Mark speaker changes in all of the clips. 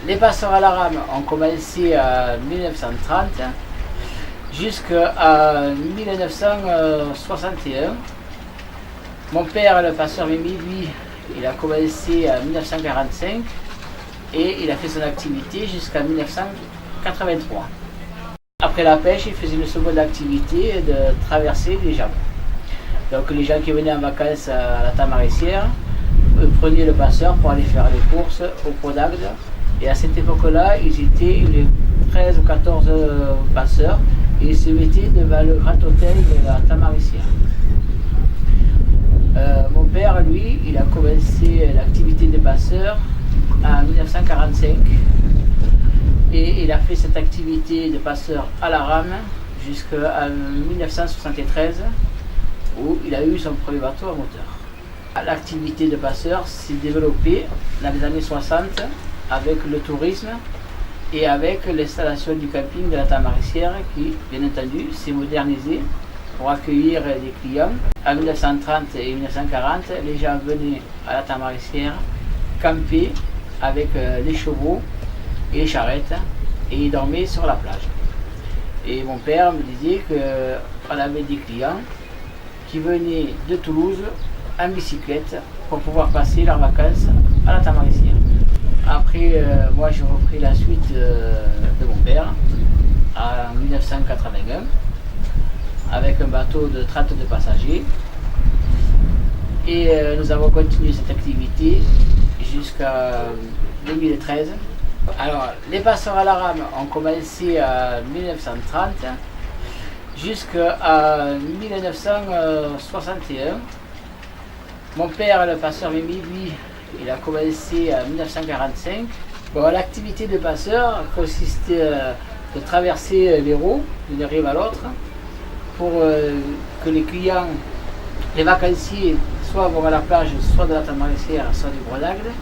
Speaker 1: les passeurs à la rame ont commencé en 1930 jusqu'à 1961. Mon père, le passeur Mimi, lui, il a commencé en 1945 et il a fait son activité jusqu'à 1983. Après la pêche, il faisait une seconde activité de traverser les jambes. Donc les gens qui venaient en vacances à la Tamarissière prenaient le passeur pour aller faire les courses au Pont d'Agde. Et à cette époque-là, ils étaient les 13 ou 14 passeurs et ils se mettaient devant le grand hôtel de la Tamarissière. Mon père, lui, il a commencé l'activité de passeur en 1945 et il a fait cette activité de passeur à la rame jusqu'en 1973 où il a eu son premier bateau à moteur. L'activité de passeur s'est développée dans les années 60 avec le tourisme et avec l'installation du camping de la Tamarissière qui, bien entendu, s'est modernisé pour accueillir des clients. En 1930 et 1940, les gens venaient à la Tamarissière camper avec les chevaux et les charrettes et ils dormaient sur la plage. Et mon père me disait qu'on avait des clients qui venaient de Toulouse en bicyclette pour pouvoir passer leurs vacances à la Tamarissière. Après, moi j'ai repris la suite de mon père en 1981 avec un bateau de 32 passagers et nous avons continué cette activité jusqu'à 2013. Alors, les passeurs à la rame ont commencé en 1930 jusqu'à 1961. Mon père, le passeur Mimi, lui, il a commencé en 1945. Bon, l'activité de passeur consistait de traverser l'Hérault d'une rive à l'autre pour que les clients, les vacanciers, soit vont à la plage, soit de la Tamarissière, soit du Pont d'Agde,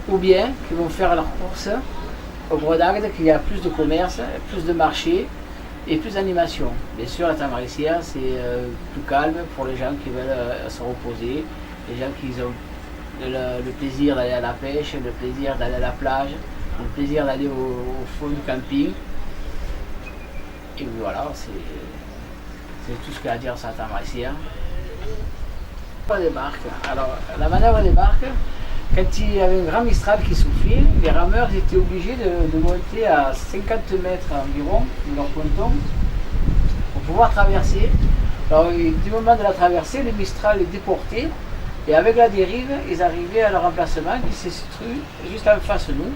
Speaker 1: ou bien qui vont faire leurs courses au Pont d'Agde, qu'il y a plus de commerce, plus de marchés et plus d'animation. Bien sûr, la Tamarissière, c'est plus calme pour les gens qui veulent se reposer, les gens qui ont le plaisir d'aller à la pêche, le plaisir d'aller à la plage, le plaisir d'aller au fond du camping. Et voilà, c'est tout ce qu'il y a à dire sur la Tamarissière. On débarque. Alors, la manœuvre débarque, quand il y avait un grand mistral qui soufflait, les rameurs étaient obligés de monter à 50 mètres environ de leur ponton pour pouvoir traverser. Alors, du moment de la traversée, le mistral est déporté et avec la dérive, ils arrivaient à leur emplacement qui se situe juste en face de nous.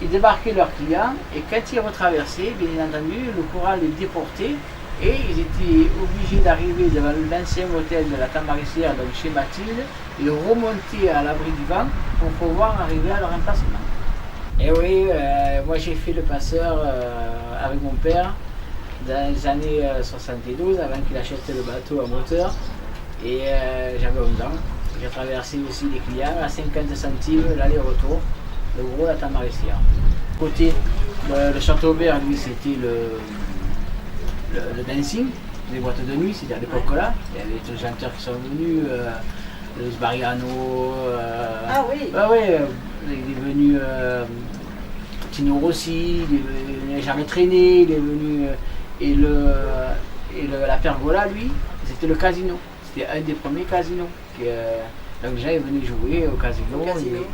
Speaker 1: Ils débarquaient leurs clients et quand ils retraversaient, bien entendu, le courant les déportait et ils étaient obligés d'arriver devant l'ancien hôtel de la Tamarissière, donc chez Mathilde, et remonter à l'abri du vent pour pouvoir arriver à leur emplacement. Et oui, moi j'ai fait le passeur avec mon père dans les années 72, avant qu'il achète le bateau à moteur, et j'avais 11 ans. J'ai traversé aussi les clients à 50 centimes l'aller-retour, le gros la Tamarissière. Côté, le Châteaubert, lui, c'était le dancing, les boîtes de nuit, c'est à l'époque-là. Il y avait des chanteurs qui sont venus, le Sbariano.
Speaker 2: Ah oui.
Speaker 1: Il est venu Tino Rossi, il est venu Jamais Traîné, il est venu. La Pergola, lui, c'était le casino. C'était un des premiers casinos. Donc les gens est venu jouer au casino.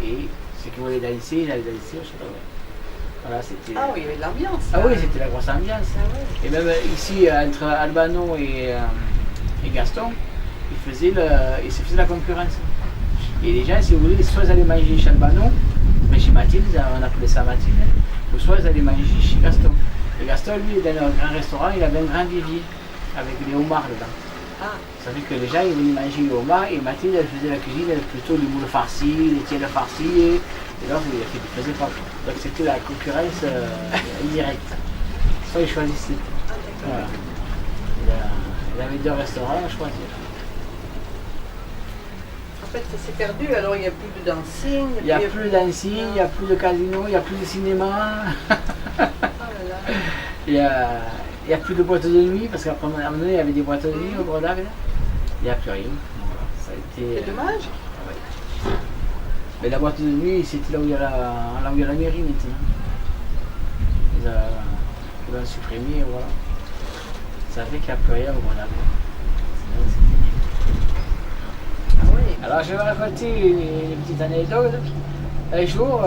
Speaker 1: Et ceux qui voulaient danser, ils allaient danser au Châteaubert. Voilà, c'était...
Speaker 2: Ah oui, il y avait de l'ambiance.
Speaker 1: Ah oui, c'était la grosse ambiance.
Speaker 2: Ah ouais.
Speaker 1: Et même ici, entre Albano et Gaston, ils se faisaient la concurrence. Et les gens, si vous voulez, soit ils allaient manger chez Albano, mais chez Mathilde, on appelait ça Mathilde, ou soit ils allaient manger chez Gaston. Et Gaston, lui, dans un grand restaurant, il avait un grand vivier avec des homards dedans.
Speaker 2: Ah.
Speaker 1: Ça fait que les gens, ils venaient manger les homards et Mathilde, elle faisait la cuisine, elle plutôt les moules farcis, les tièdes farcis. Et là, il ne faisait pas. Donc c'était la concurrence indirecte. Soit ils choisissaient. Voilà. Il avait 2 restaurants à choisir.
Speaker 2: En fait, ça s'est perdu, alors il n'y a plus de dancing.
Speaker 1: Il n'y a plus de dancing, il n'y a plus de casino, il n'y a plus de cinéma.
Speaker 2: Oh là là.
Speaker 1: Il n'y a plus de boîtes de nuit, parce qu'à un moment donné, il y avait des boîtes de nuit au Pont d'Agde. Il n'y a plus rien. Voilà. Ça a été...
Speaker 2: C'est dommage.
Speaker 1: Ouais. Mais la boîte de nuit, c'était là où il y a la mairie maintenant. Ils l'ont supprimé, voilà. Ça fait qu'il n'y a plus rien au Grenoble.
Speaker 2: Ah oui.
Speaker 1: Alors je vais raconter une petite anecdote. Un jour,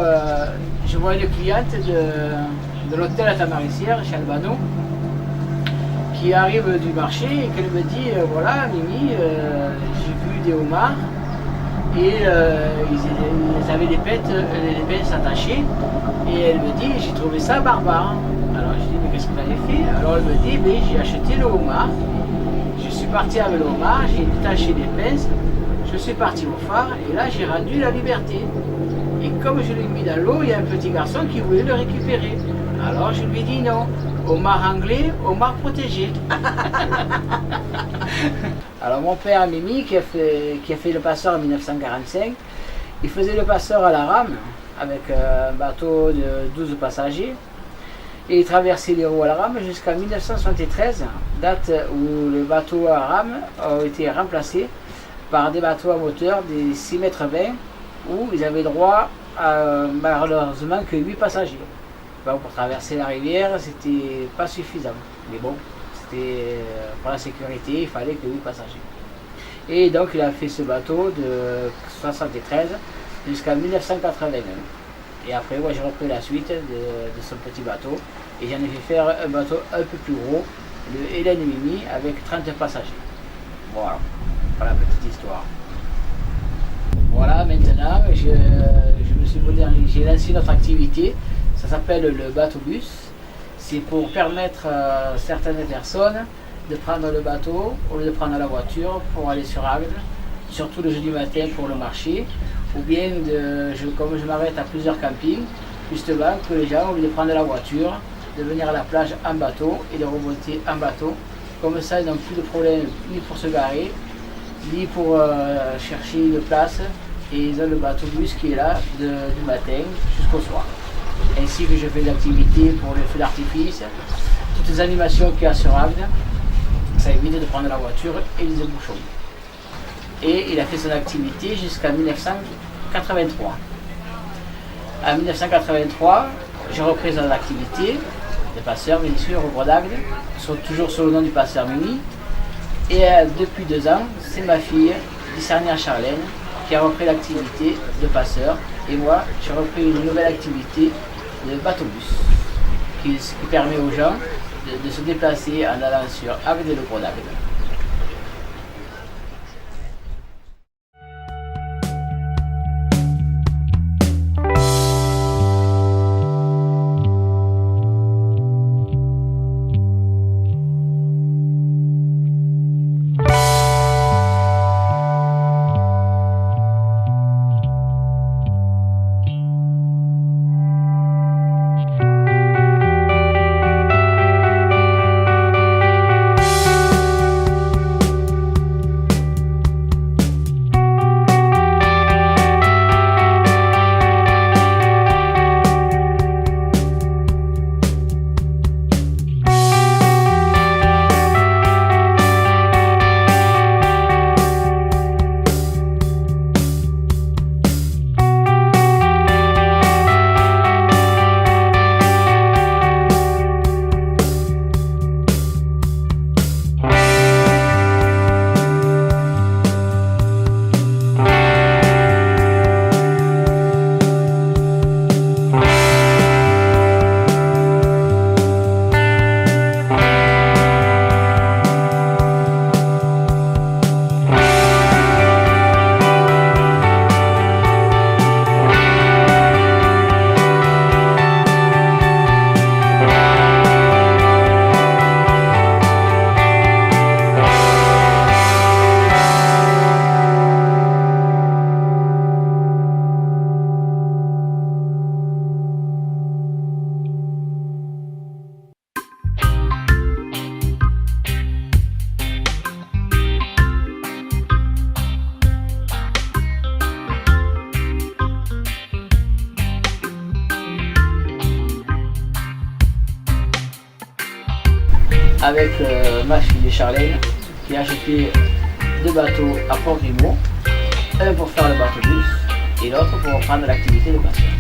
Speaker 1: je vois une cliente de l'hôtel à Tamarissière, chez Albano, qui arrive du marché et qu'elle me dit voilà Mimi, j'ai vu des homards et ils avaient les pinces attachées et elle me dit j'ai trouvé ça barbare. Alors je dis mais qu'est-ce que vous avez fait? Alors elle me dit mais j'ai acheté le homard, je suis parti avec le homard, j'ai détaché les pinces, je suis parti au phare et là j'ai rendu la liberté. Et comme je l'ai mis dans l'eau, il y a un petit garçon qui voulait le récupérer. Alors je lui ai dit non, homard anglais, homard protégé. Alors mon père Mimi, qui a fait le passeur en 1945, il faisait le passeur à la rame, avec un bateau de 12 passagers. Et il traversait les roues à la rame jusqu'en 1973, date où les bateaux à rame ont été remplacés par des bateaux à moteur des 6,20 mètres où ils avaient droit à malheureusement que 8 passagers. Bon, pour traverser la rivière, c'était pas suffisant. Mais bon, c'était pour la sécurité, il fallait que 8 passagers. Et donc il a fait ce bateau de 73 jusqu'en 1981. Et après, moi j'ai repris la suite de son petit bateau. Et j'en ai fait faire un bateau un peu plus gros, le Hélène Mimi, avec 30 passagers. Voilà, pour la petite histoire. Voilà, maintenant, je me suis modernisé, j'ai lancé notre activité, ça s'appelle le bateau-bus. C'est pour permettre à certaines personnes de prendre le bateau au lieu de prendre la voiture pour aller sur Agde, surtout le jeudi matin pour le marché, ou bien, comme je m'arrête à plusieurs campings, justement que les gens, au lieu de prendre la voiture, de venir à la plage en bateau et de remonter en bateau. Comme ça, ils n'ont plus de problème ni pour se garer, ni pour chercher une place, et ils ont le bateau bus qui est là du matin jusqu'au soir. Ainsi que je fais des activités pour le feu d'artifice, toutes les animations qu'il y a sur Agde, ça évite de prendre la voiture et les bouchons. Et il a fait son activité jusqu'en 1983. En 1983, j'ai repris son activité de passeur, bien sûr, au bord d'Agde, toujours sous le nom du passeur Mimi. Et depuis 2 ans, c'est ma fille, Discernia Charlène, qui a repris l'activité de passeur. Et moi, j'ai repris une nouvelle activité de bateau-bus, qui permet aux gens de se déplacer en allant sur Agde et le bord d'Agde. Avec ma fille Charlène, qui a acheté 2 bateaux à Port-Grimaud, un pour faire le bateau-bus et l'autre pour reprendre l'activité de passeur.